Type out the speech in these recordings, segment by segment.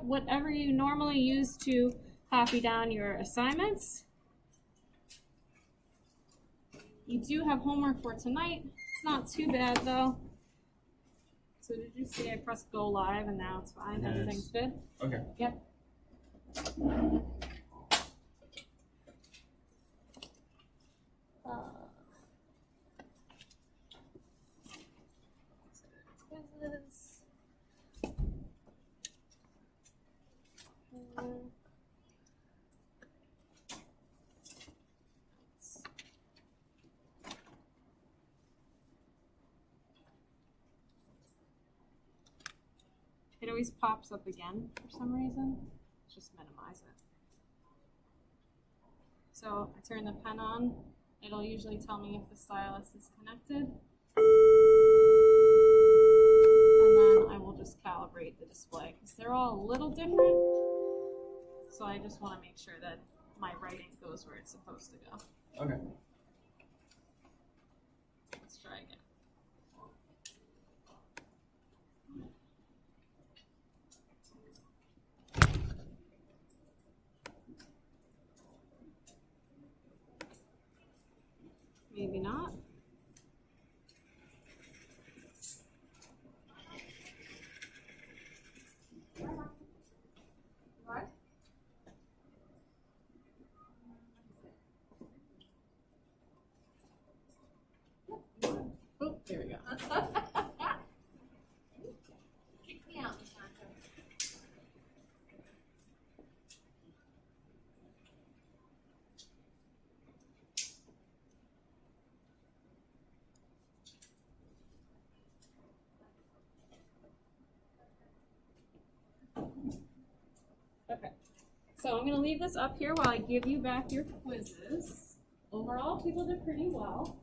whatever you normally use to copy down your assignments. You do have homework for tonight. It's not too bad though. So did you see I pressed go live and now it's fine? Yes. Everything's good? Okay. Yep. Quizzes. It always pops up again for some reason. Just minimize it. So I turn the pen on. It'll usually tell me if the stylus is connected. And then I will just calibrate the display because they're all a little different. So I just want to make sure that my writing goes where it's supposed to go. Okay. Let's try again. Maybe not. What? Oh, there we go. Kick me out, Okay, so I'm going to leave this up here while I give you back your quizzes. Overall, people did pretty well.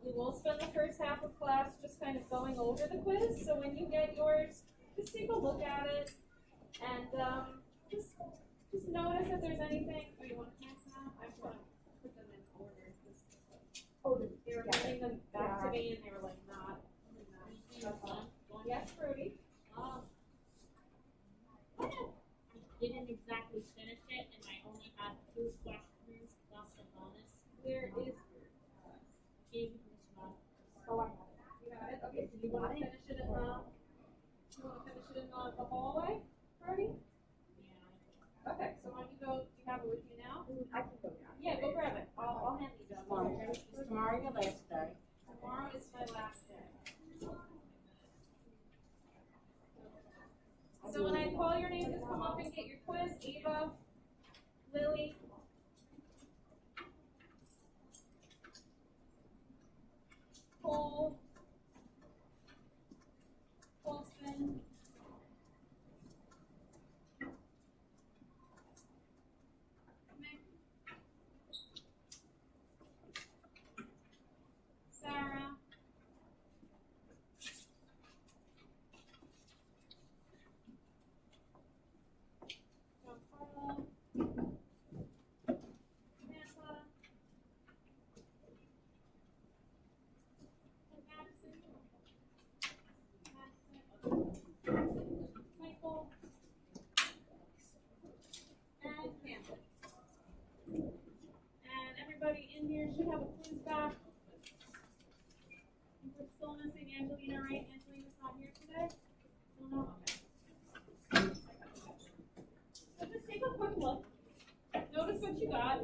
We will spend the first half of class just kind of going over the quiz, so when you get yours, just take a look at it and just notice if there's anything. Oh, you want to pass them out? I just want to put them in order. They were getting them back to me and they were like, not. Yes, Rudy? I didn't exactly finish it, and I only had 2 questions plus a bonus. There is. Gave this one. Oh, I have it. You got it? Okay, so you want to finish it in the hallway, Rudy? Yeah. Okay, so why don't you go, do you have it with you now? I can go down. Yeah, go grab it. I'll hand these out. Is tomorrow your last day? Tomorrow is my last day. So when I call your name, just come up and get your quiz. Ava, Lily. Cole. Colston. Mick. Sarah. Giancarlo. Samantha. Michael, and Camden. And everybody in here should have a quiz back. We're still missing Angelina, right? Angelina's not here today? Still not? Okay. So just take a quick look. Notice what you got.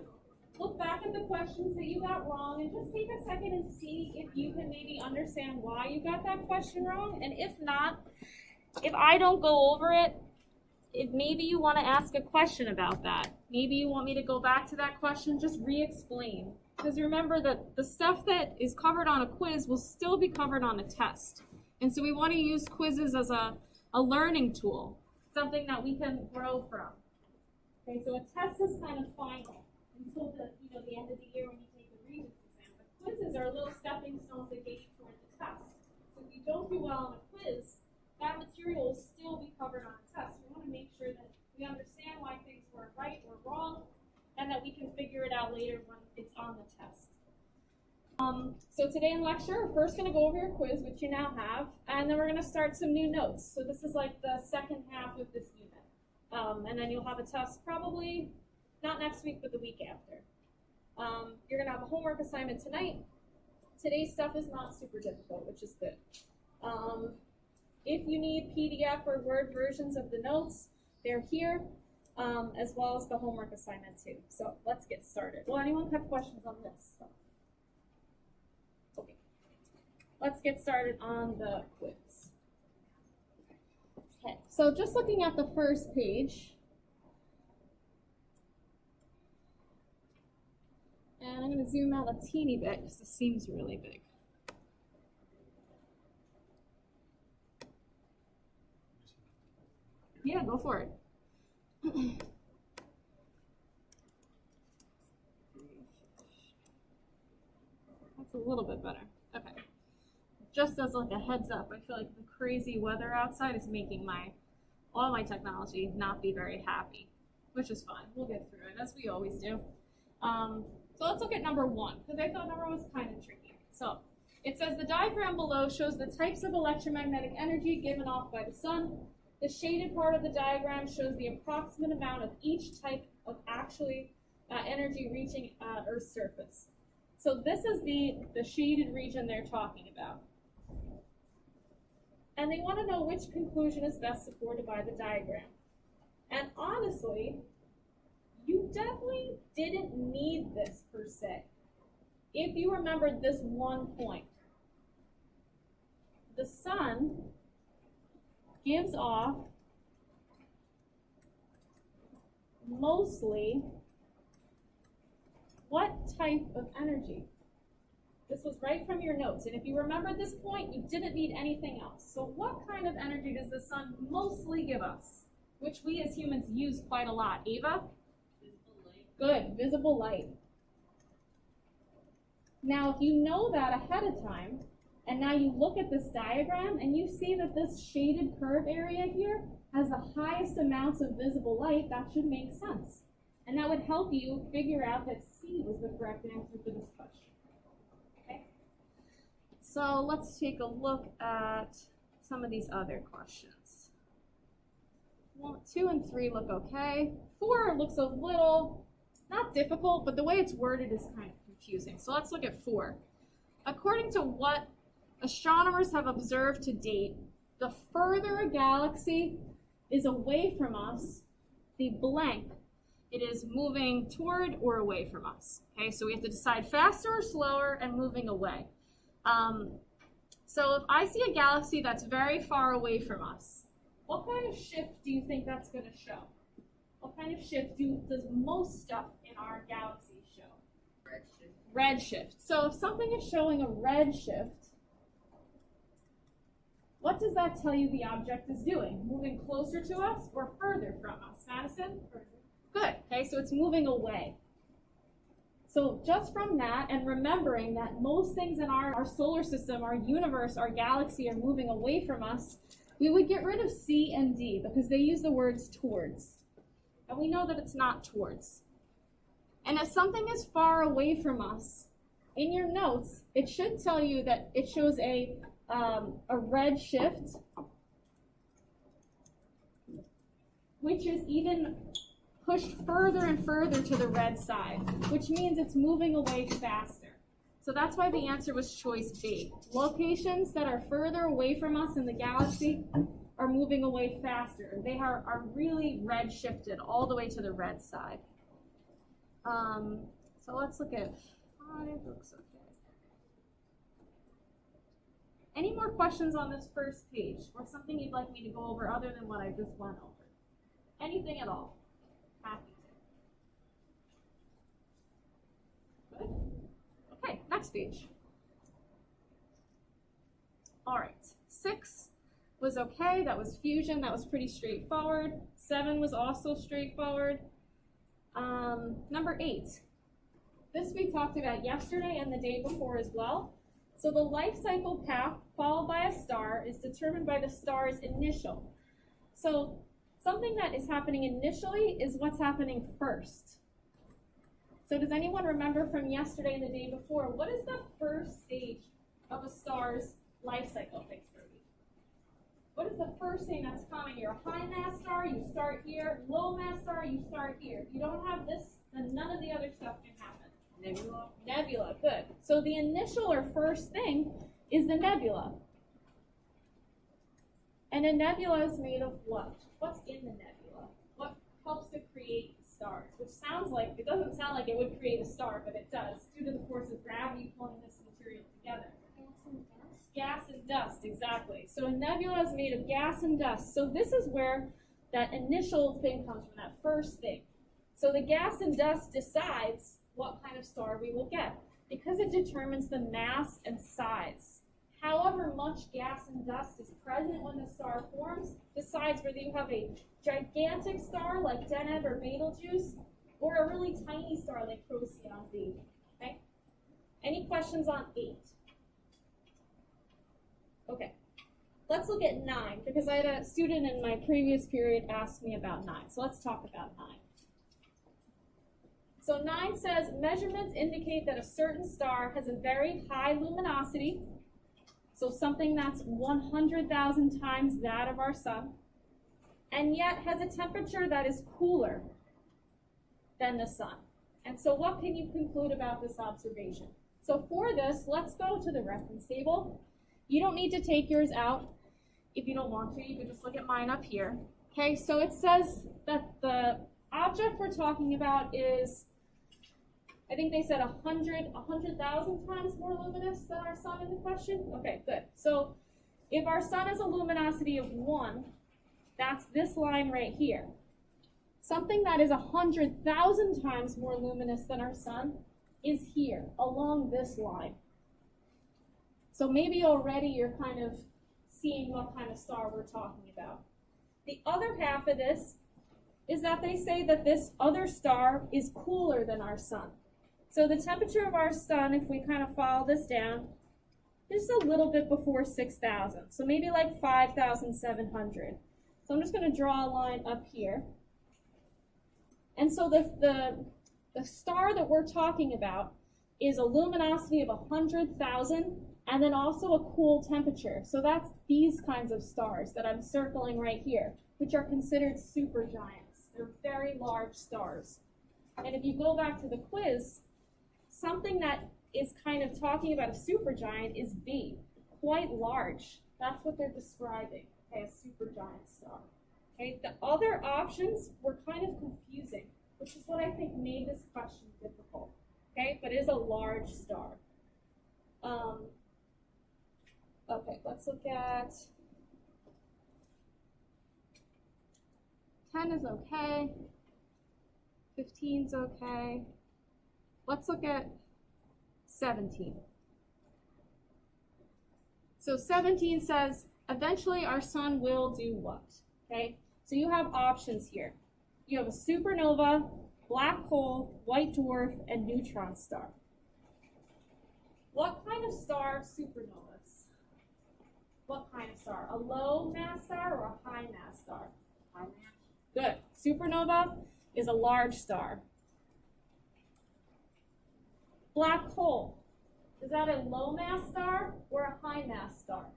Look back at the questions that you got wrong and just take a second and see if you can maybe understand why you got that question wrong. And if not, if I don't go over it, if maybe you want to ask a question about that. Maybe you want me to go back to that question, just re-explain. Because remember that the stuff that is covered on a quiz will still be covered on a test. And so we want to use quizzes as a learning tool, something that we can grow from. Okay, so a test is kind of final until the end of the year when you take the Regents exam. But quizzes are little stepping stones that get you toward the test. So if you don't do well on a quiz, that material will still be covered on a test. We want to make sure that we understand why things were right or wrong, and that we can figure it out later when it's on the test. So today in lecture, we're first going to go over your quiz, which you now have, and then we're going to start some new notes. So this is like the second half of this unit. And then you'll have a test probably not next week, but the week after. You're gonna have a homework assignment tonight. Today's stuff is not super difficult, which is good. If you need PDF or Word versions of the notes, they're here, as well as the homework assignment too. So let's get started. Will anyone have questions on this stuff? Okay. Let's get started on the quiz. Okay, so just looking at the first page, and I'm going to zoom out a teeny bit because this seems really big. Yeah, go for it. That's a little bit better. Okay. Just as like a heads up, I feel like the crazy weather outside is making all my technology not be very happy, which is fine. We'll get through it, as we always do. So let's look at number 1, because I thought number 1 was kind of tricky. So it says the diagram below shows the types of electromagnetic energy given off by the sun. The shaded part of the diagram shows the approximate amount of each type of energy reaching Earth's surface. So this is the shaded region they're talking about. And they want to know which conclusion is best supported by the diagram. And honestly, you definitely didn't need this per se. If you remembered this one point, the sun gives off mostly what type of energy? This was right from your notes, and if you remember this point, you didn't need anything else. So what kind of energy does the sun mostly give us? Which we as humans use quite a lot. Ava? Visible light. Good, visible light. Now, if you know that ahead of time, and now you look at this diagram, and you see that this shaded curve area here has the highest amounts of visible light, that should make sense. And that would help you figure out that C was the correct answer for this question. Okay? So let's take a look at some of these other questions. 2 and 3 look okay. 4 looks a little, not difficult, but the way it's worded is kind of confusing. So let's look at 4. According to what astronomers have observed to date, the further a galaxy is away from us, the blank, it is moving toward or away from us. Okay, so we have to decide faster or slower and moving away. So if I see a galaxy that's very far away from us, what kind of shift do you think that's going to show? What kind of shift does most stuff in our galaxy show? Redshift. Redshift. So if something is showing a redshift, what does that tell you the object is doing? Moving closer to us or further from us? Madison? Further. Good. Okay, so it's moving away. So just from that, and remembering that most things in our solar system, our universe, our galaxy are moving away from us, we would get rid of C and D because they use the words towards. And we know that it's not towards. And if something is far away from us, in your notes, it should tell you that it shows a red shift, which is even pushed further and further to the red side, which means it's moving away faster. So that's why the answer was choice B. Locations that are further away from us in the galaxy are moving away faster. They are really red shifted all the way to the red side. So let's look at 5. Looks okay. Any more questions on this first page, or something you'd like me to go over other than what I just went over? Anything at all? Happy to. Good. Okay, next page. All right, 6 was okay. That was fusion. That was pretty straightforward. 7 was also straightforward. Number 8. This we talked about yesterday and the day before as well. So the life cycle path followed by a star is determined by the star's initial. So something that is happening initially is what's happening first. So does anyone remember from yesterday and the day before, what is the first stage of a star's life cycle? Thanks, Brody. what is the first thing that's coming? You're a high mass star, you start here. Low mass star, you start here. If you don't have this, then none of the other stuff can happen. Nebula. Nebula, good. So the initial or first thing is the nebula. And a nebula is made of what? What's in the nebula? What helps to create stars? Which sounds like, it doesn't sound like it would create a star, but it does, due to the force of gravity pulling this material together. Gas and dust, exactly. So a nebula is made of gas and dust. So this is where that initial thing comes from, that first thing. So the gas and dust decides what kind of star we will get, because it determines the mass and size. However much gas and dust is present when the star forms decides whether you have a gigantic star like Deneb or Betelgeuse, or a really tiny star like Procyon b. Okay? Any questions on 8? Okay. Let's look at 9, because I had a student in my previous period ask me about 9. So let's talk about 9. So 9 says, measurements indicate that a certain star has a very high luminosity, so something that's 100,000 times that of our sun, and yet has a temperature that is cooler than the sun. And so what can you conclude about this observation? So for this, let's go to the reference table. You don't need to take yours out if you don't want to. You can just look at mine up here. Okay, so it says that the object we're talking about is, I think they said 100,000 times more luminous than our sun in the question. Okay, good. So if our sun has a luminosity of 1, that's this line right here. Something that is 100,000 times more luminous than our sun is here, along this line. So maybe already you're kind of seeing what kind of star we're talking about. The other half of this is that they say that this other star is cooler than our sun. So the temperature of our sun, if we kind of follow this down, is a little bit before 6,000. So maybe like 5,700. So I'm just going to draw a line up here. And so the star that we're talking about is a luminosity of 100,000 and then also a cool temperature. So that's these kinds of stars that I'm circling right here, which are considered supergiants. They're very large stars. And if you go back to the quiz, something that is kind of talking about a supergiant is B, quite large. That's what they're describing, okay, a supergiant star. Okay, the other options were kind of confusing, which is what I think made this question difficult. Okay, but it is a large star. Okay, let's look at 10 is okay. 15's okay. Let's look at 17. So 17 says, eventually our sun will do what? Okay, so you have options here. You have a supernova, black hole, white dwarf, and neutron star. What kind of star supernovas? What kind of star? A low mass star or a high mass star? High mass. Good. Supernova is a large star. Black hole, is that a low mass star or a high mass star?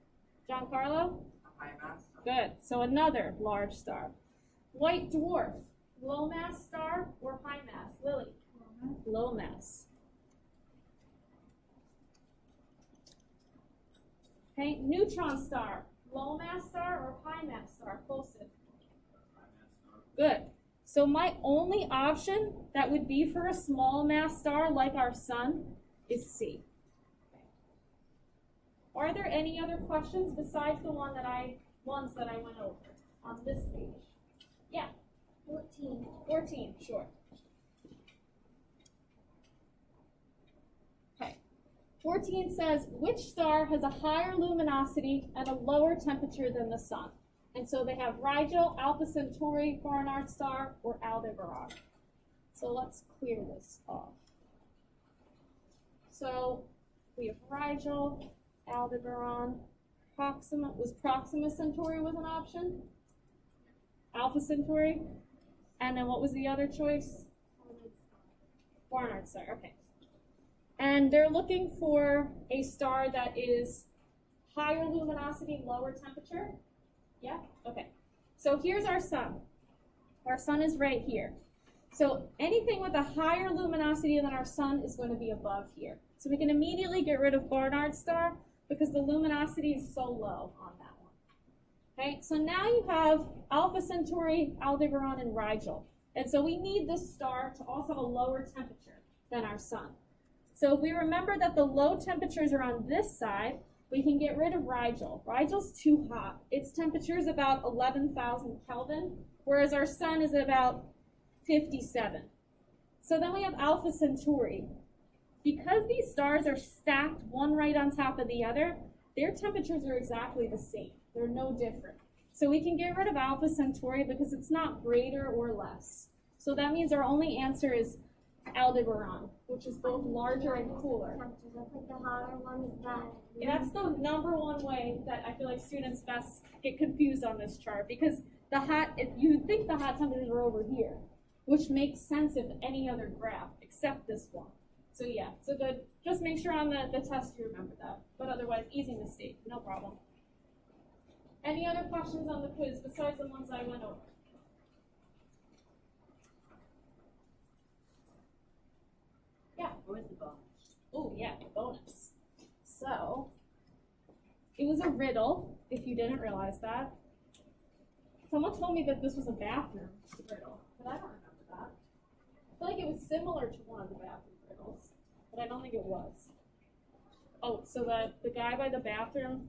Giancarlo? High mass. Good. So another large star. White dwarf, low mass star or high mass? Lily? Low mass. Okay, neutron star, low mass star or high mass star? Colson? Good. So my only option that would be for a small mass star like our sun is C. Okay. Are there any other questions besides the ones that I went over on this page? Yeah. 14. 14, sure. Okay. 14 says, which star has a higher luminosity and a lower temperature than the sun? And so they have Rigel, Alpha Centauri, Barnard Star, or Aldebaran. So let's clear this off. So we have Rigel, Aldebaran, Proxima Centauri was an option? Alpha Centauri? And then what was the other choice? Barnard Star, okay. And they're looking for a star that is higher luminosity, lower temperature. Yeah? Okay. So here's our sun. Our sun is right here. So anything with a higher luminosity than our sun is going to be above here. So we can immediately get rid of Barnard's star because the luminosity is so low on that one. Okay, so now you have Alpha Centauri, Aldebaran, and Rigel. And so we need this star to also have a lower temperature than our sun. So if we remember that the low temperatures are on this side, we can get rid of Rigel. Rigel's too hot. Its temperature is about 11,000 Kelvin, whereas our sun is about 57. So then we have Alpha Centauri. Because these stars are stacked one right on top of the other, their temperatures are exactly the same. They're no different. So we can get rid of Alpha Centauri because it's not greater or less. So that means our only answer is Aldebaran, which is both larger and cooler. The hotter one is that. And that's the number one way that I feel like students best get confused on this chart, because the hot, if you think the hot temperatures are over here, which makes sense if any other graph except this one. So yeah, so good. Just make sure on the test you remember that. But otherwise, easy mistake, no problem. Any other questions on the quiz besides the ones I went over? Yeah. Where's the bonus? Oh yeah, the bonus. So, it was a riddle, if you didn't realize that. Someone told me that this was a bathroom riddle, but I don't remember that. I feel like it was similar to one of the bathroom riddles, but I don't think it was. Oh, so the guy by the bathroom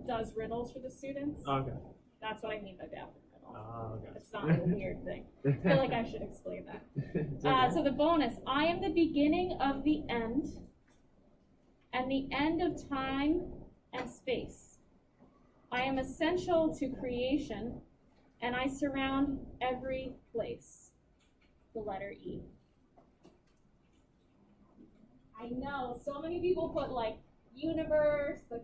does riddles for the students? Okay. That's what I mean by bathroom riddle. Oh, okay. It's not a weird thing. I feel like I should explain that. It's okay. So the bonus, I am the beginning of the end, and the end of time and space. I am essential to creation, and I surround every place. The letter E. I know, so many people put like universe, the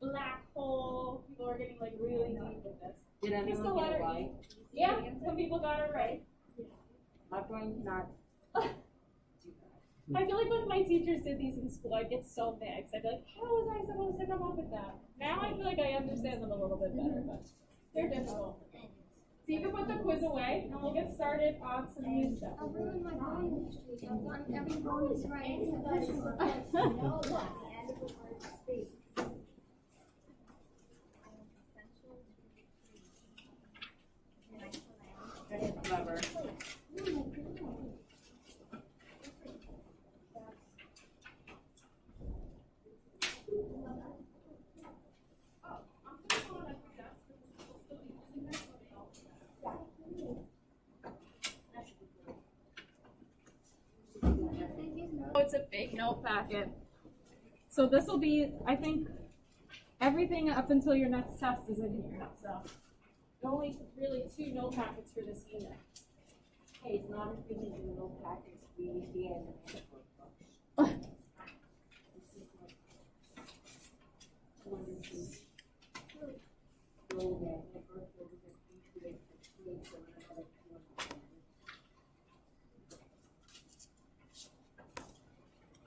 black hole. People are getting like really deep with this. Did It's the anyone get letter it right? E. Yeah, some people got it right. My brain's not. I feel like when my teachers did these in school, I'd get so mad because I'd be like, how was I supposed to come up with that? Now I feel like I understand them a little bit better, but they're difficult. So you can put the quiz away, and we'll get started on some new stuff. I'll ruin my bonus streak. I've gotten every bonus right except this one. No, what? The end of the word speak. That's clever. Oh, it's a big note packet. So this will be, I think, everything up until your next test is in here. So only really 2 note packets for this unit. Hey, it's not as big as the little packets we used to get in the book.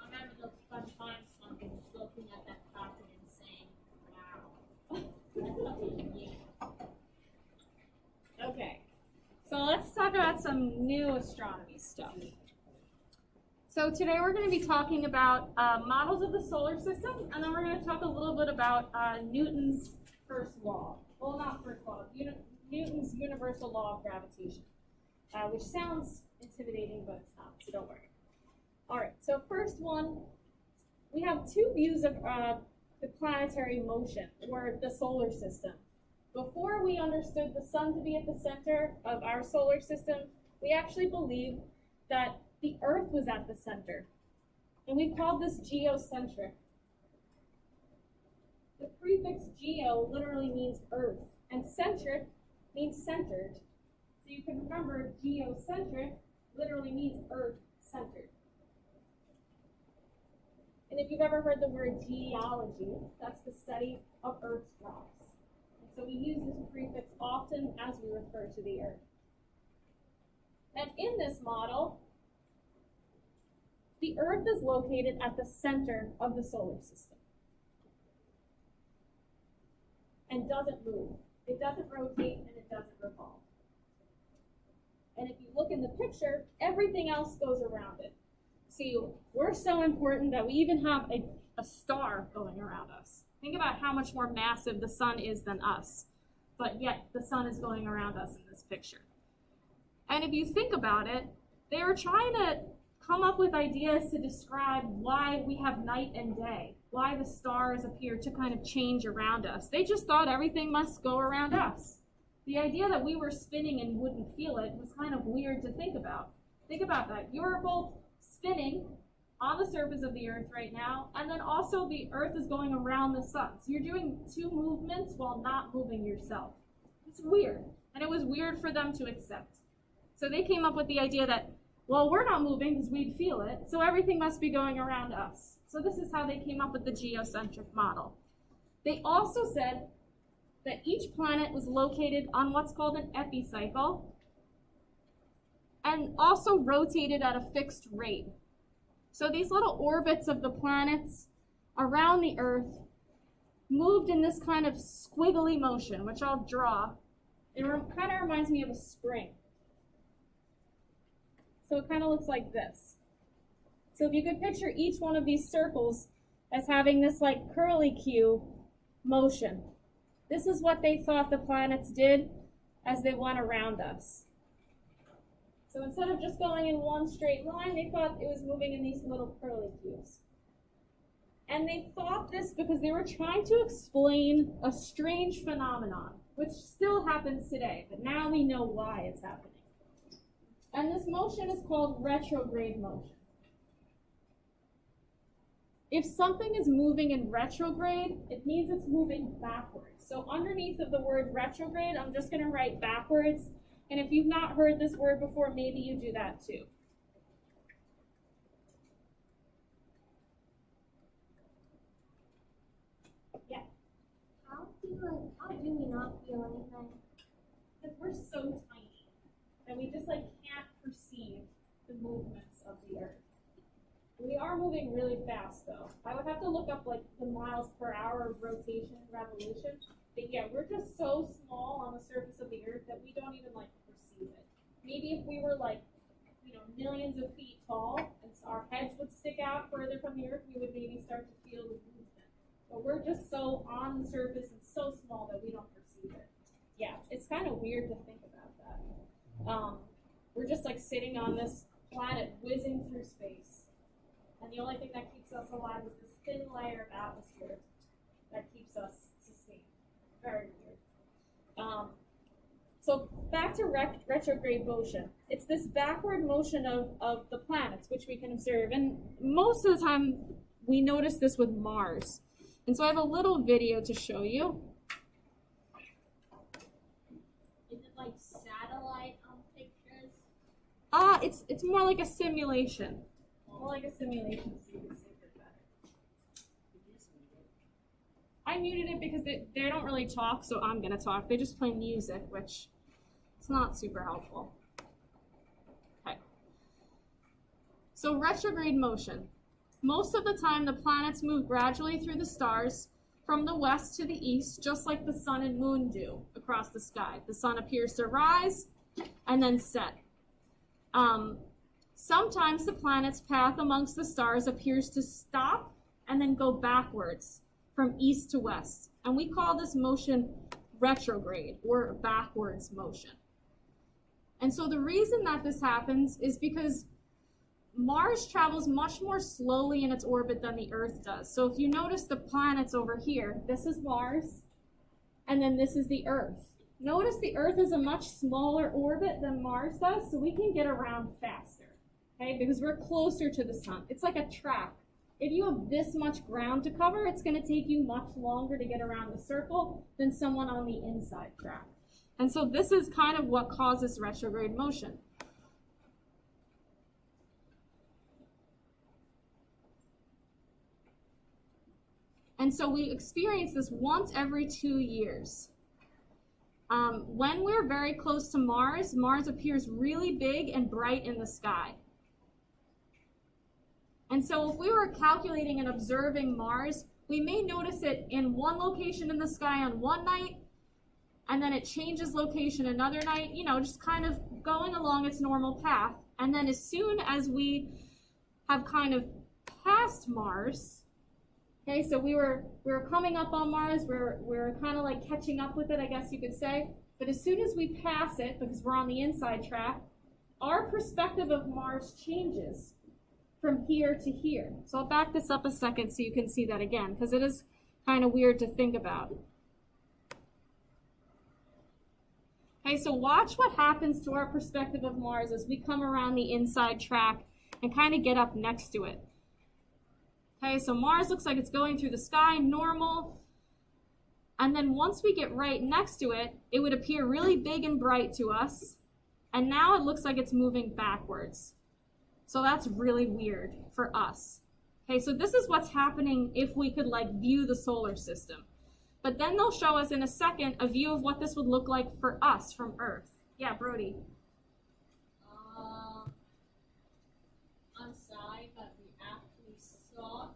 I remember those fun times when we were looking at that pattern and saying, wow, that's something new. Okay, so let's talk about some new astronomy stuff. So today we're going to be talking about models of the solar system, and then we're going to talk a little bit about Newton's first law. Well, not first law, Newton's universal law of gravitation, which sounds intimidating, but it's not, so don't worry. All right, so first one, we have 2 views of the planetary motion, or the solar system. Before we understood the sun to be at the center of our solar system, we actually believed that the Earth was at the center. And we called this geocentric. The prefix geo literally means Earth, and centric means centered. So you can remember geocentric literally means Earth-centered. And if you've ever heard the word geology, that's the study of Earth's rocks. And so we use this prefix often as we refer to the Earth. And in this model, the Earth is located at the center of the solar system and doesn't move. It doesn't rotate and it doesn't revolve. And if you look in the picture, everything else goes around it. See, we're so important that we even have a star going around us. Think about how much more massive the sun is than us, but yet the sun is going around us in this picture. And if you think about it, they were trying to come up with ideas to describe why we have night and day, why the stars appear to kind of change around us. They just thought everything must go around us. The idea that we were spinning and wouldn't feel it was kind of weird to think about. Think about that. You're both spinning on the surface of the earth right now, and then also the earth is going around the sun. So you're doing two movements while not moving yourself. It's weird, and it was weird for them to accept. So they came up with the idea that, well, we're not moving because we'd feel it, so everything must be going around us. So this is how they came up with the geocentric model. They also said that each planet was located on what's called an epicycle and also rotated at a fixed rate. So these little orbits of the planets around the Earth moved in this kind of squiggly motion, which I'll draw. It kind of reminds me of a spring. So it kind of looks like this. So if you could picture each one of these circles as having this like curlicue motion. This is what they thought the planets did as they went around us. So instead of just going in one straight line, they thought it was moving in these little curlicues. And they thought this because they were trying to explain a strange phenomenon, which still happens today, but now we know why it's happening. And this motion is called retrograde motion. If something is moving in retrograde, it means it's moving backwards. So underneath of the word retrograde, I'm just going to write backwards. And if you've not heard this word before, maybe you do that too. Yeah. How do we not feel anything? Because we're so tiny that we just can't perceive the movements of the earth. We are moving really fast though. I would have to look up the miles per hour of rotation and revolution. But yeah, we're just so small on the surface of the earth that we don't even perceive it. Maybe if we were millions of feet tall and our heads would stick out further from the earth, we would maybe start to feel the movement. But we're just so on the surface and so small that we don't perceive it. Yeah, it's kind of weird to think about that. We're just sitting on this planet whizzing through space. And the only thing that keeps us alive is this thin layer of atmosphere that keeps us sustained. Very weird. So back to retrograde motion. It's this backward motion of the planets, which we can observe. And most of the time, we notice this with Mars. And so I have a little video to show you. Is it like satellite pictures? It's more like a simulation. More like a simulation, so you can see it better. I muted it because they don't really talk, so I'm going to talk. They just play music, which is not super helpful. Okay. So retrograde motion. Most of the time, the planets move gradually through the stars from the west to the east, just like the sun and moon do across the sky. The sun appears to rise and then set. Sometimes the planet's path amongst the stars appears to stop and then go backwards from east to west. And we call this motion retrograde or backwards motion. And so the reason that this happens is because Mars travels much more slowly in its orbit than the Earth does. So if you notice the planets over here, this is Mars, and then this is the Earth. Notice the Earth is a much smaller orbit than Mars does, so we can get around faster. Okay, because we're closer to the sun. It's like a track. If you have this much ground to cover, it's going to take you much longer to get around the circle than someone on the inside track. And so this is kind of what causes retrograde motion. And so we experience this once every 2 years. When we're very close to Mars, Mars appears really big and bright in the sky. And so if we were calculating and observing Mars, we may notice it in one location in the sky on one night, and then it changes location another night, you know, just kind of going along its normal path. And then as soon as we have kind of passed Mars, okay, so we were coming up on Mars, we're kind of like catching up with it, I guess you could say. But as soon as we pass it, because we're on the inside track, our perspective of Mars changes from here to here. So I'll back this up a second so you can see that again, because it is kind of weird to think about. Okay, so watch what happens to our perspective of Mars as we come around the inside track and kind of get up next to it. Okay, so Mars looks like it's going through the sky, normal. And then once we get right next to it, it would appear really big and bright to us. And now it looks like it's moving backwards. So that's really weird for us. Okay, so this is what's happening if we could like view the solar system. But then they'll show us in a second a view of what this would look like for us from Earth. Yeah, Brody. I'm sorry, but we actually saw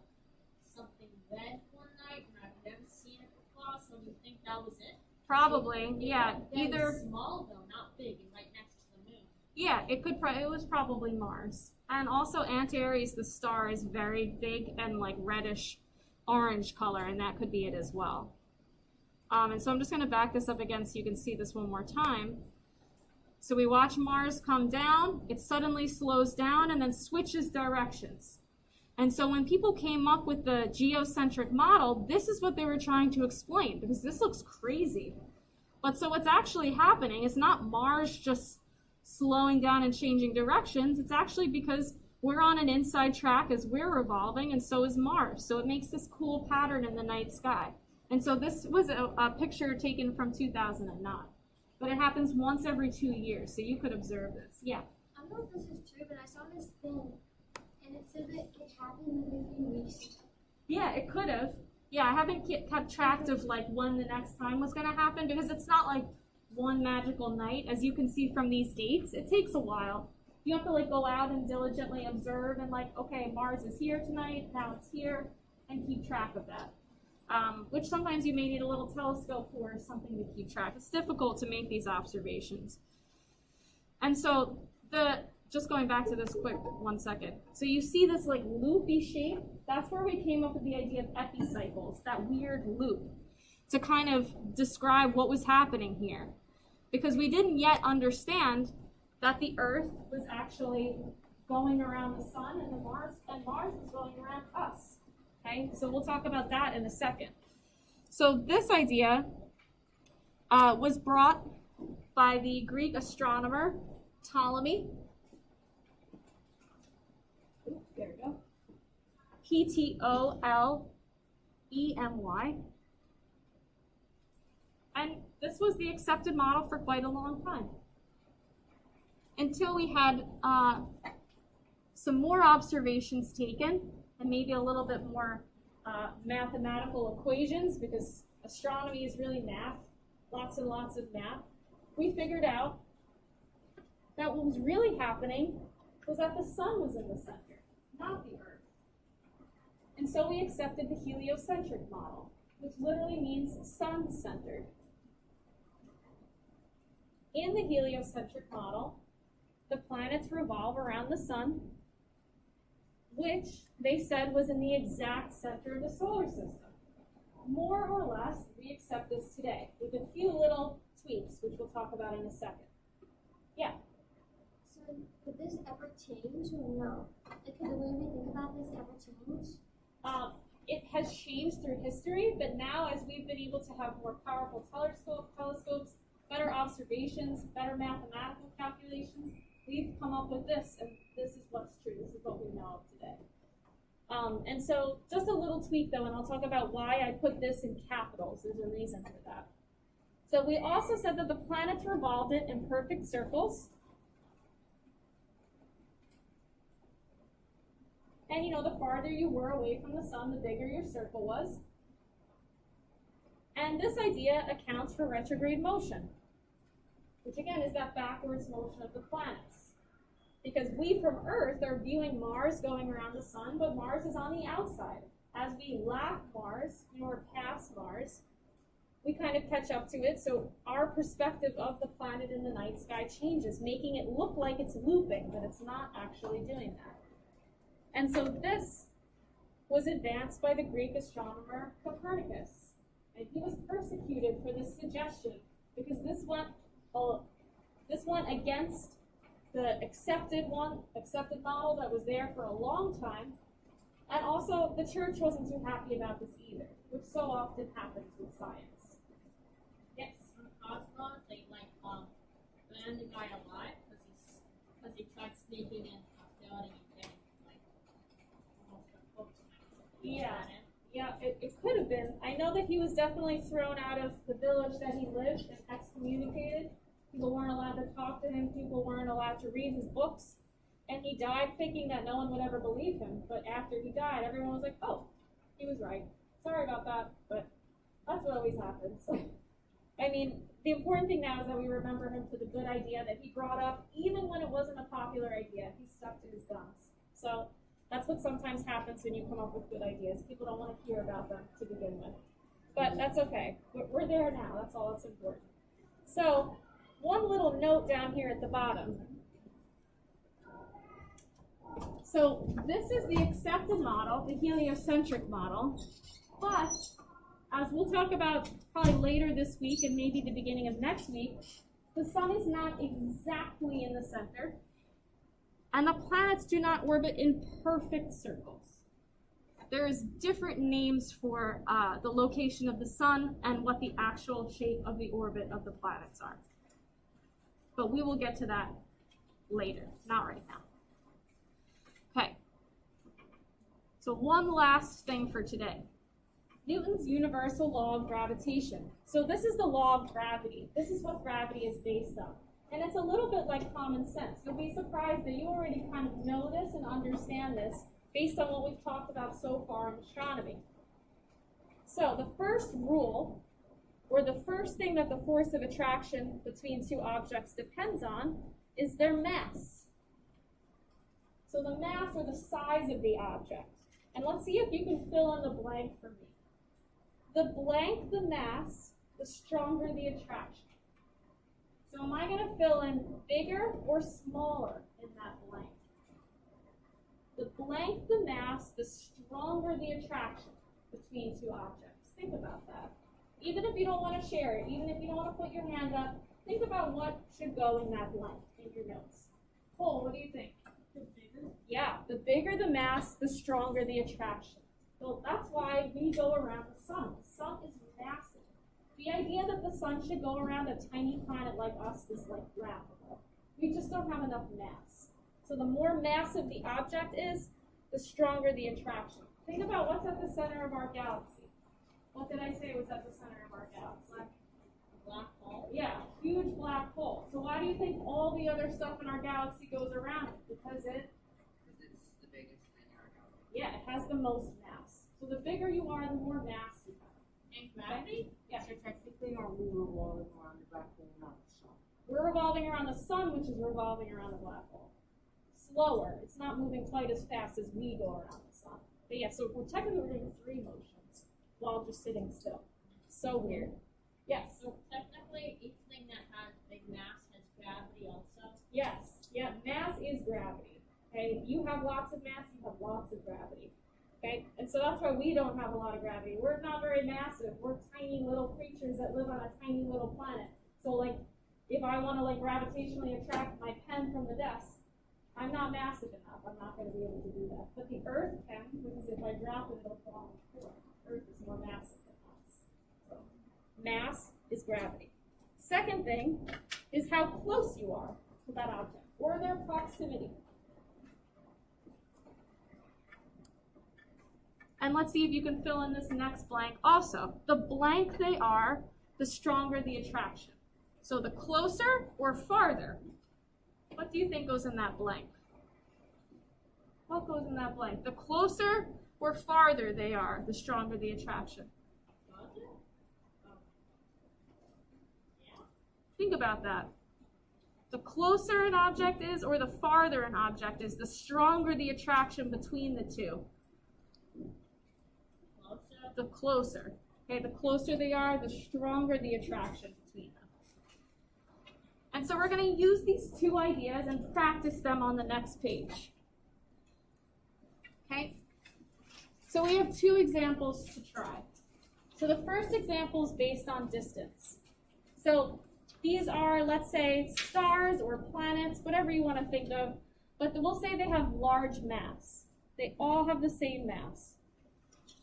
something red one night, and I've never seen it before. So you think that was it? Probably, yeah. Very Either small though, not big, and right next to the moon. yeah, it was probably Mars. And also Antares, the star, is very big and like reddish orange color, and that could be it as well. And so I'm just going to back this up again so you can see this one more time. So we watch Mars come down, it suddenly slows down and then switches directions. And so when people came up with the geocentric model, this is what they were trying to explain, because this looks crazy. But so what's actually happening is not Mars just slowing down and changing directions, it's actually because we're on an inside track as we're revolving, and so is Mars. So it makes this cool pattern in the night sky. And so this was a picture taken from 2009. But it happens once every 2 years, so you could observe this. Yeah? I don't know if this is true, but I saw this thing, and it said that it happened within a few weeks. Yeah, it could have. Yeah, I haven't kept track of like when the next time was going to happen, because it's not like one magical night. As you can see from these dates, it takes a while. You have to like go out and diligently observe and like, okay, Mars is here tonight, now it's here, and keep track of that. Which sometimes you may need a little telescope for something to keep track. It's difficult to make these observations. And so just going back to this quick 1 second. So you see this like loopy shape? That's where we came up with the idea of epicycles, that weird loop, to kind of describe what was happening here. Because we didn't yet understand that the Earth was actually going around the sun and Mars was going around us. Okay, so we'll talk about that in a second. So this idea was brought by the Greek astronomer Ptolemy. There we go. Ptolemy. And this was the accepted model for quite a long time. Until we had some more observations taken, and maybe a little bit more mathematical equations, because astronomy is really math, lots and lots of math. We figured out that what was really happening was that the sun was in the center, not the Earth. And so we accepted the heliocentric model, which literally means sun-centered. In the heliocentric model, the planets revolve around the sun, which they said was in the exact center of the solar system. More or less, we accept this today, with a few little tweaks, which we'll talk about in a second. Yeah? So could this ever change or no? Like, could the way we think about this ever change? It has changed through history, but now as we've been able to have more powerful telescopes, better observations, better mathematical calculations, we've come up with this, and this is what's true. This is what we know of today. And so just a little tweak, though, and I'll talk about why I put this in capitals. There's a reason for that. So we also said that the planets revolved it in perfect circles. And, you know, the farther you were away from the sun, the bigger your circle was. And this idea accounts for retrograde motion, which again is that backwards motion of the planets. Because we from Earth are viewing Mars going around the sun, but Mars is on the outside. As we lap Mars, we're past Mars, we kind of catch up to it, so our perspective of the planet in the night sky changes, making it look like it's looping, but it's not actually doing that. And so this was advanced by the Greek astronomer Copernicus. And he was persecuted for this suggestion because this went against the accepted model that was there for a long time. And also, the church wasn't too happy about this either, which so often happens with science. Yes? On Cosmos, they banned the guy alive because he tried sneaking in hostility and getting almost a book. Yeah, it could have been. I know that he was definitely thrown out of the village that he lived and excommunicated. People weren't allowed to talk to him. People weren't allowed to read his books. And he died thinking that no one would ever believe him. But after he died, everyone was like, oh, he was right. Sorry about that, but that's what always happens. I mean, the important thing now is that we remember him for the good idea that he brought up, even when it wasn't a popular idea. He stuck to his guns. So that's what sometimes happens when you come up with good ideas. People don't want to hear about them to begin with. But that's okay. We're there now. That's all that's important. So one little note down here at the bottom. So this is the accepted model, the heliocentric model. But as we'll talk about probably later this week and maybe the beginning of next week, the sun is not exactly in the center. And the planets do not orbit in perfect circles. There's different names for the location of the sun and what the actual shape of the orbit of the planets are. But we will get to that later, not right now. Okay. So one last thing for today. Newton's universal law of gravitation. So this is the law of gravity. This is what gravity is based on. And it's a little bit like common sense. You'll be surprised that you already kind of know this and understand this based on what we've talked about so far in astronomy. So the first rule, or the first thing that the force of attraction between two objects depends on, is their mass. So the mass or the size of the object. And let's see if you can fill in the blank for me. The blank, the mass, the stronger the attraction. So am I going to fill in bigger or smaller in that blank? The blank, the mass, the stronger the attraction between two objects. Think about that. Even if you don't want to share it, even if you don't want to put your hand up, think about what should go in that blank in your notes. Cole, what do you think? Yeah, the bigger the mass, the stronger the attraction. So that's why we go around the sun. The sun is massive. The idea that the sun should go around a tiny planet like us is like laughable. We just don't have enough mass. So the more massive the object is, the stronger the attraction. Think about what's at the center of our galaxy. What did I say was at the center of our galaxy? Black hole. Yeah, huge black hole. So why do you think all the other stuff in our galaxy goes around it? Because it's the biggest thing in our galaxy. Yeah, it has the most mass. So the bigger you are, the more mass you have. And gravity? Yeah. So technically, are we revolving around the black hole, not the sun? We're revolving around the sun, which is revolving around the black hole. Slower. It's not moving quite as fast as we go around the sun. But yeah, so we're technically doing 3 motions while just sitting still. So weird. Yes. So technically, each thing that has big mass has gravity also? Yes. Yeah, mass is gravity. Okay, you have lots of mass, you have lots of gravity. Okay, and so that's why we don't have a lot of gravity. We're not very massive. We're tiny little creatures that live on a tiny little planet. So like, if I want to like gravitationally attract my pen from the desk, I'm not massive enough. I'm not going to be able to do that. But the Earth can, because if I drop it, it'll fall on the floor. Earth is more massive than us. So mass is gravity. Second thing is how close you are to that object, or their proximity. And let's see if you can fill in this next blank also. The blank they are, the stronger the attraction. So the closer or farther, what do you think goes in that blank? What goes in that blank? The closer or farther they are, the stronger the attraction. Think about that. The closer an object is or the farther an object is, the stronger the attraction between the two. The closer. Okay, the closer they are, the stronger the attraction between them. And so we're going to use these two ideas and practice them on the next page. Okay? So we have two examples to try. So the first example is based on distance. So these are, let's say, stars or planets, whatever you want to think of, but we'll say they have large mass. They all have the same mass.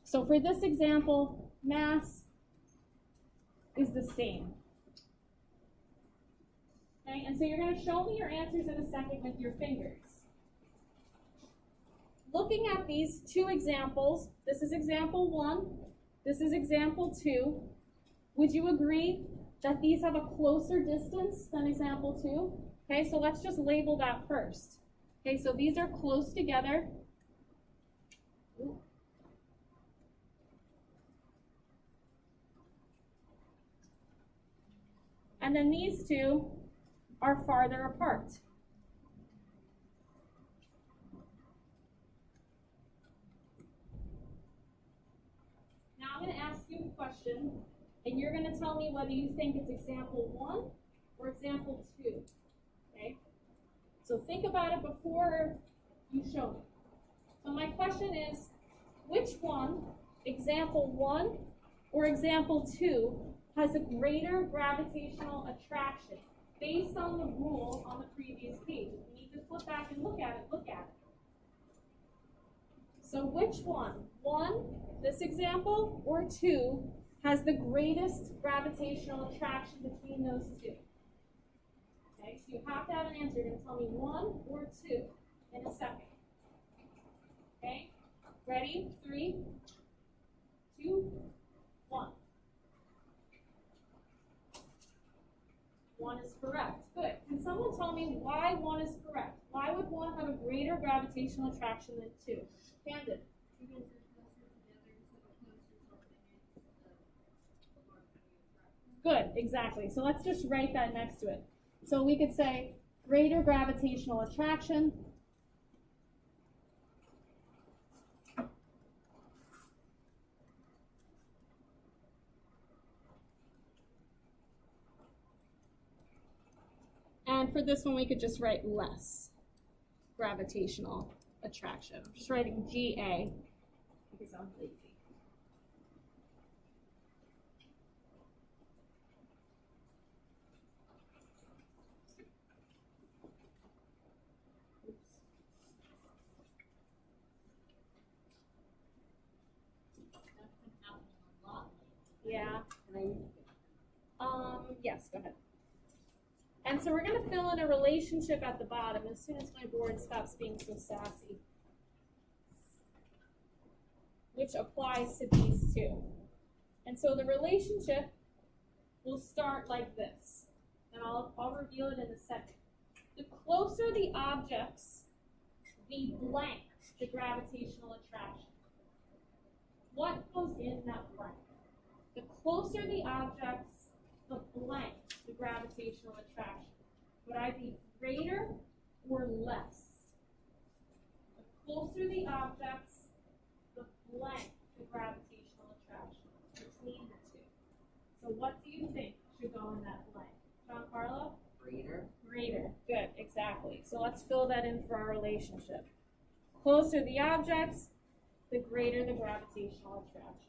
So for this example, mass is the same. Okay, and so you're going to show me your answers in a second with your fingers. Looking at these two examples, this is example 1, this is example 2, would you agree that these have a closer distance than example 2? Okay, so let's just label that first. Okay, so these are close together. And then these two are farther apart. Now I'm going to ask you a question, and you're going to tell me whether you think it's example 1 or example 2. Okay? So think about it before you show me. So my question is, which one, example 1 or example 2, has a greater gravitational attraction based on the rule on the previous page? If you need to flip back and look at it, look at it. So which one, 1, this example, or 2, has the greatest gravitational attraction between those two? Okay, so you have to have an answer. You're going to tell me 1 or 2 in a second. Okay, ready? 3, 2, 1. 1 is correct. Good. Can someone tell me why 1 is correct? Why would 1 have a greater gravitational attraction than 2? Camden. Because they're closer together, so the closer something is, the more attraction. Good, exactly. So let's just write that next to it. So we could say greater gravitational attraction and for this one we could just write less gravitational attraction. I'm just writing GA because I'm lazy. That's been happening a lot lately. Yeah. Yes, go ahead. And so we're going to fill in a relationship at the bottom as soon as my board stops being so sassy, which applies to these two. And so the relationship will start like this, and I'll reveal it in a second. The closer the objects, the blank, the gravitational attraction. What goes in that blank? The closer the objects, the blank, the gravitational attraction. Would I be greater or less? The closer the objects, the blank, the gravitational attraction between the two. So what do you think should go in that blank? Giancarlo? Greater. Greater. Good, exactly. So let's fill that in for our relationship. Closer the objects, the greater the gravitational attraction.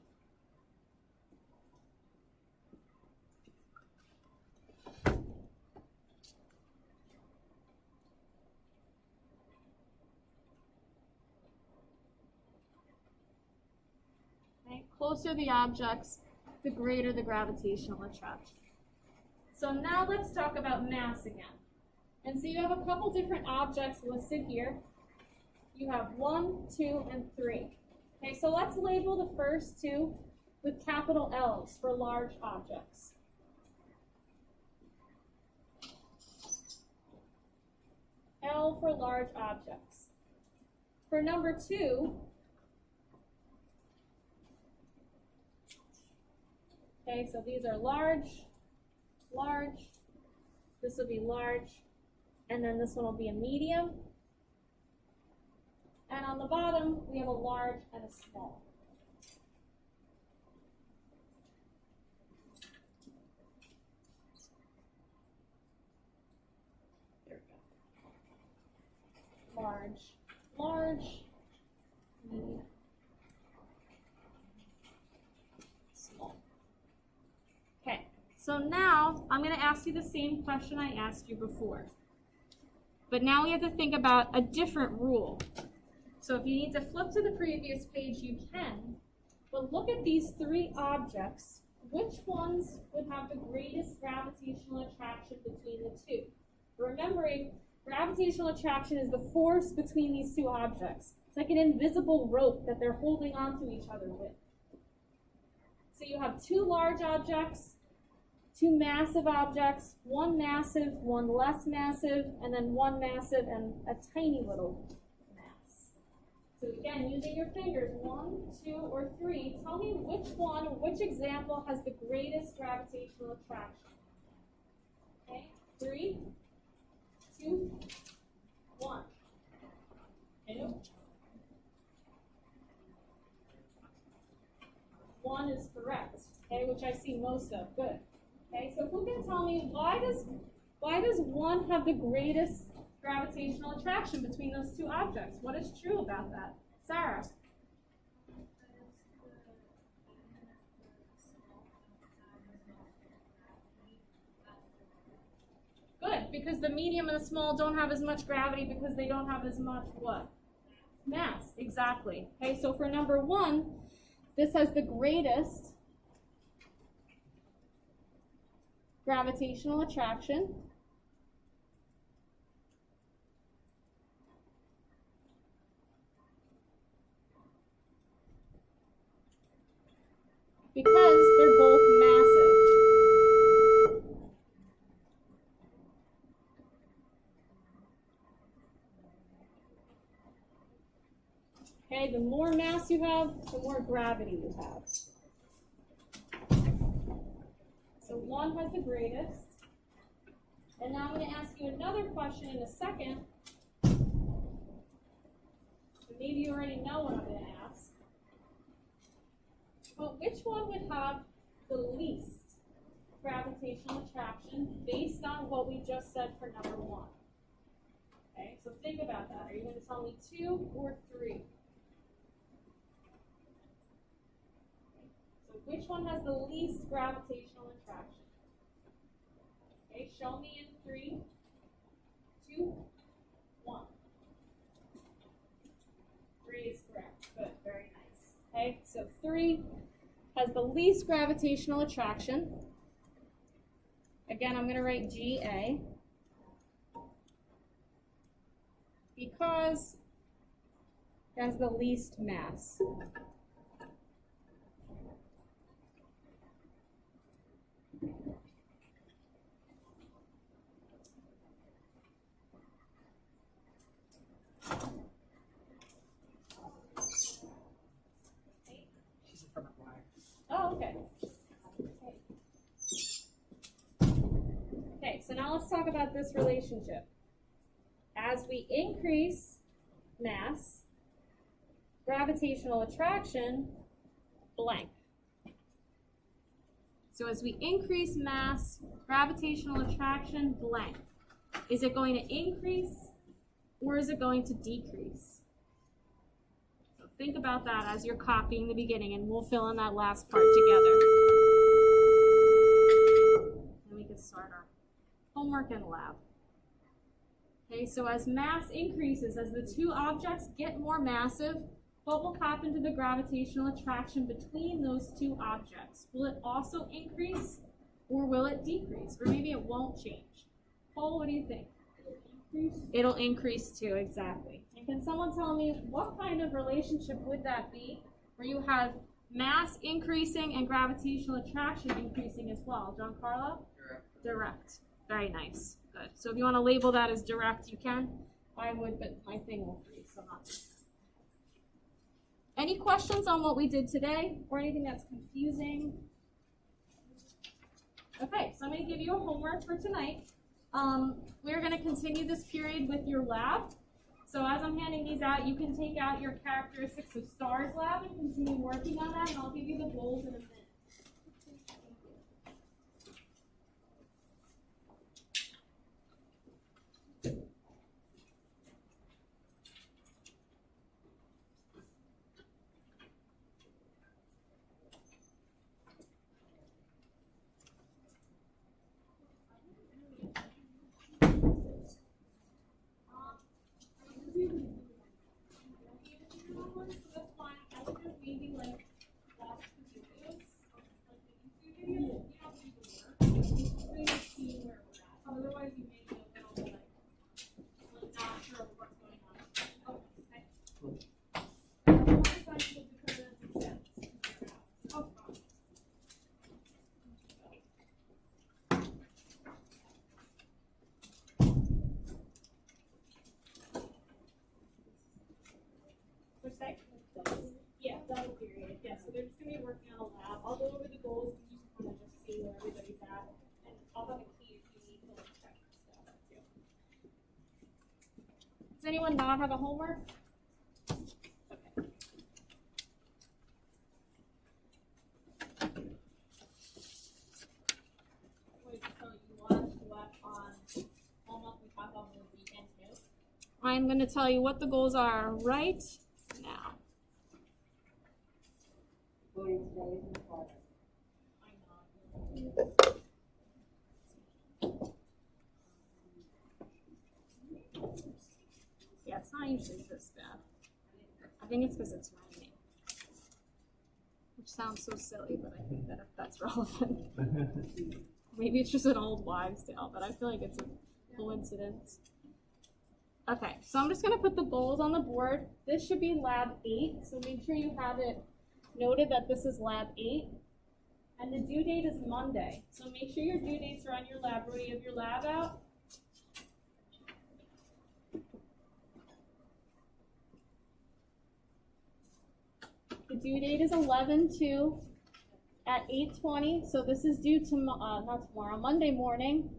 Okay, closer the objects, the greater the gravitational attraction. So now let's talk about mass again. And so you have a couple different objects listed here. You have 1, 2, and 3. Okay, so let's label the first two with capital L's for large objects. L for large objects. For number 2, okay, so these are large, large, this will be large, and then this one will be a medium. And on the bottom, we have a large and a small. large, large, medium, small. Okay, so now I'm going to ask you the same question I asked you before. But now we have to think about a different rule. So if you need to flip to the previous page, you can. But look at these three objects. Which ones would have the greatest gravitational attraction between the two? Remembering, gravitational attraction is the force between these two objects. It's like an invisible rope that they're holding onto each other with. So you have two large objects, two massive objects, one massive, one less massive, and then one massive and a tiny little mass. So again, using your fingers, 1, 2, or 3, tell me which example has the greatest gravitational attraction. Okay, 3, 2, 1. Okay. 1 is correct, okay, which I see most of. Good. Okay, so who can tell me why does 1 have the greatest gravitational attraction between those two objects? What is true about that? Sarah? Good, because the medium and the small don't have as much gravity because they don't have as much what? Mass, exactly. Okay, so for number 1, this has the greatest gravitational attraction. Because they're both massive. Okay, the more mass you have, the more gravity you have. So 1 has the greatest. And now I'm going to ask you another question in a second. Maybe you already know what I'm going to ask. But which one would have the least gravitational attraction based on what we just said for number 1? Okay, so think about that. Are you going to tell me 2 or 3? So which one has the least gravitational attraction? Okay, show me in 3, 2, 1. 3 is correct. Good, very nice. Okay, so 3 has the least gravitational attraction. Again, I'm going to write GA because it has the least mass. Oh, okay. Okay, so now let's talk about this relationship. As we increase mass, gravitational attraction, blank. So as we increase mass, gravitational attraction, blank. Is it going to increase or is it going to decrease? So think about that as you're copying the beginning, and we'll fill in that last part together. Then we can start our homework and lab. Okay, so as mass increases, as the two objects get more massive, what will happen to the gravitational attraction between those two objects? Will it also increase or will it decrease? Or maybe it won't change. Paul, what do you think? It'll increase too, exactly. And can someone tell me what kind of relationship would that be where you have mass increasing and gravitational attraction increasing as well? Giancarlo? Direct. Direct. Very nice. Good. So if you want to label that as direct, you can. I would, but my thing will freeze, so not. Any questions on what we did today or anything that's confusing? Okay, so I'm going to give you a homework for tonight. We're going to continue this period with your lab. So as I'm handing these out, you can take out your characteristics of stars lab and continue working on that, and I'll give you the goals in a minute. Okay. Yeah, double period. Yeah, so they're just gonna be working on a lab. I'll go over the goals and you can kind of just see where everybody's at. And I'll have a key if you need to like check stuff too. Does anyone not have a homework? Okay. Wait, so you want us to work on almost we talk about the weekend too? I'm gonna tell you what the goals are right now. Voting today is important. I know. Yeah, it's not usually this bad. I think it's because it's raining. Which sounds so silly, but I think that if that's relevant. Maybe it's just an old wives' tale, but I feel like it's a coincidence. Okay, so I'm just gonna put the goals on the board. This should be lab 8, so make sure you have it noted that this is lab 8. And the due date is Monday. So make sure your due dates are on your lab board. You have your lab out. The due date is 11/2 at 8:20. So this is due to not tomorrow, Monday morning.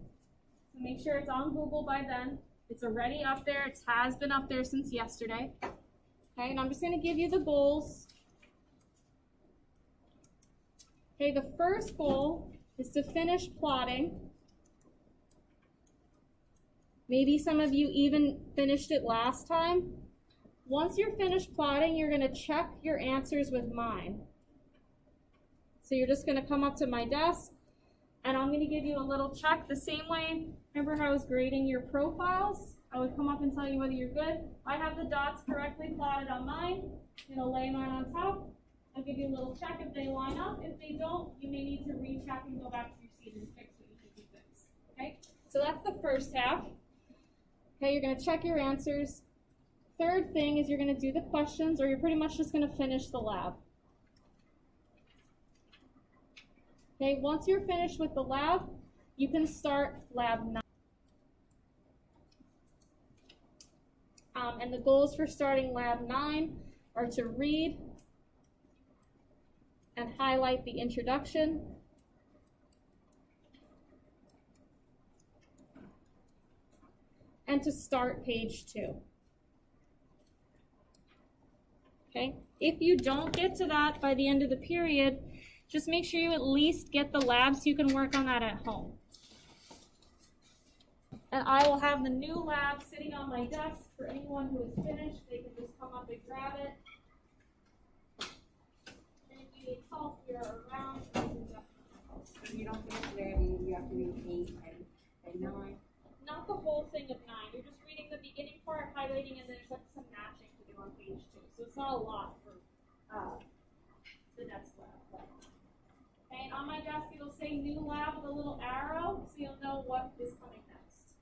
So make sure it's on Google by then. It's already up there. It has been up there since yesterday. Okay, and I'm just going to give you the goals. Okay, the first goal is to finish plotting. Maybe some of you even finished it last time. Once you're finished plotting, you're going to check your answers with mine. So you're just going to come up to my desk, and I'm going to give you a little check the same way. Remember how I was grading your profiles? I would come up and tell you whether you're good. I have the dots correctly plotted on mine. I'll lay mine on top. I'll give you a little check if they line up. If they don't, you may need to recheck and go back to your seat and fix what you think you fixed. Okay? So that's the first half. Okay, you're going to check your answers. Third thing is you're going to do the questions, or you're pretty much just going to finish the lab. Okay, once you're finished with the lab, you can start lab 9. And the goals for starting lab 9 are to read and highlight the introduction, and to start page 2. Okay, if you don't get to that by the end of the period, just make sure you at least get the lab so you can work on that at home. And I will have the new lab sitting on my desk for anyone who is finished. They can just come up and grab it. And if you need help, we are around. If you don't finish today, you have to read 8 and 9. Not the whole thing of 9. You're just reading the beginning part, highlighting, and then there's like some matching to do on page 2. So it's not a lot for the next lab. Okay, and on my desk it'll say new lab with a little arrow, so you'll know what is coming next.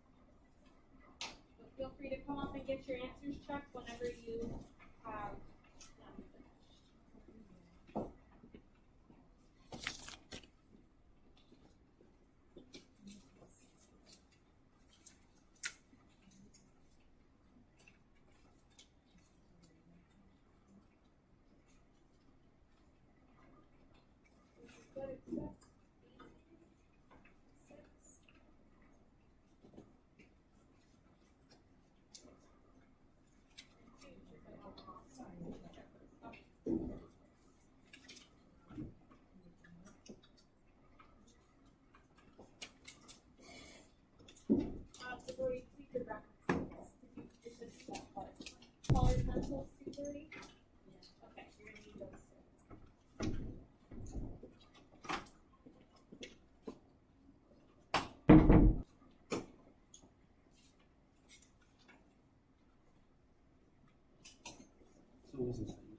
But feel free to come up and get your answers checked whenever you have them finished. So Brody, please your references. Did you just do that part? Colored pencils, 230? Okay, you're going to need those soon. So what was this?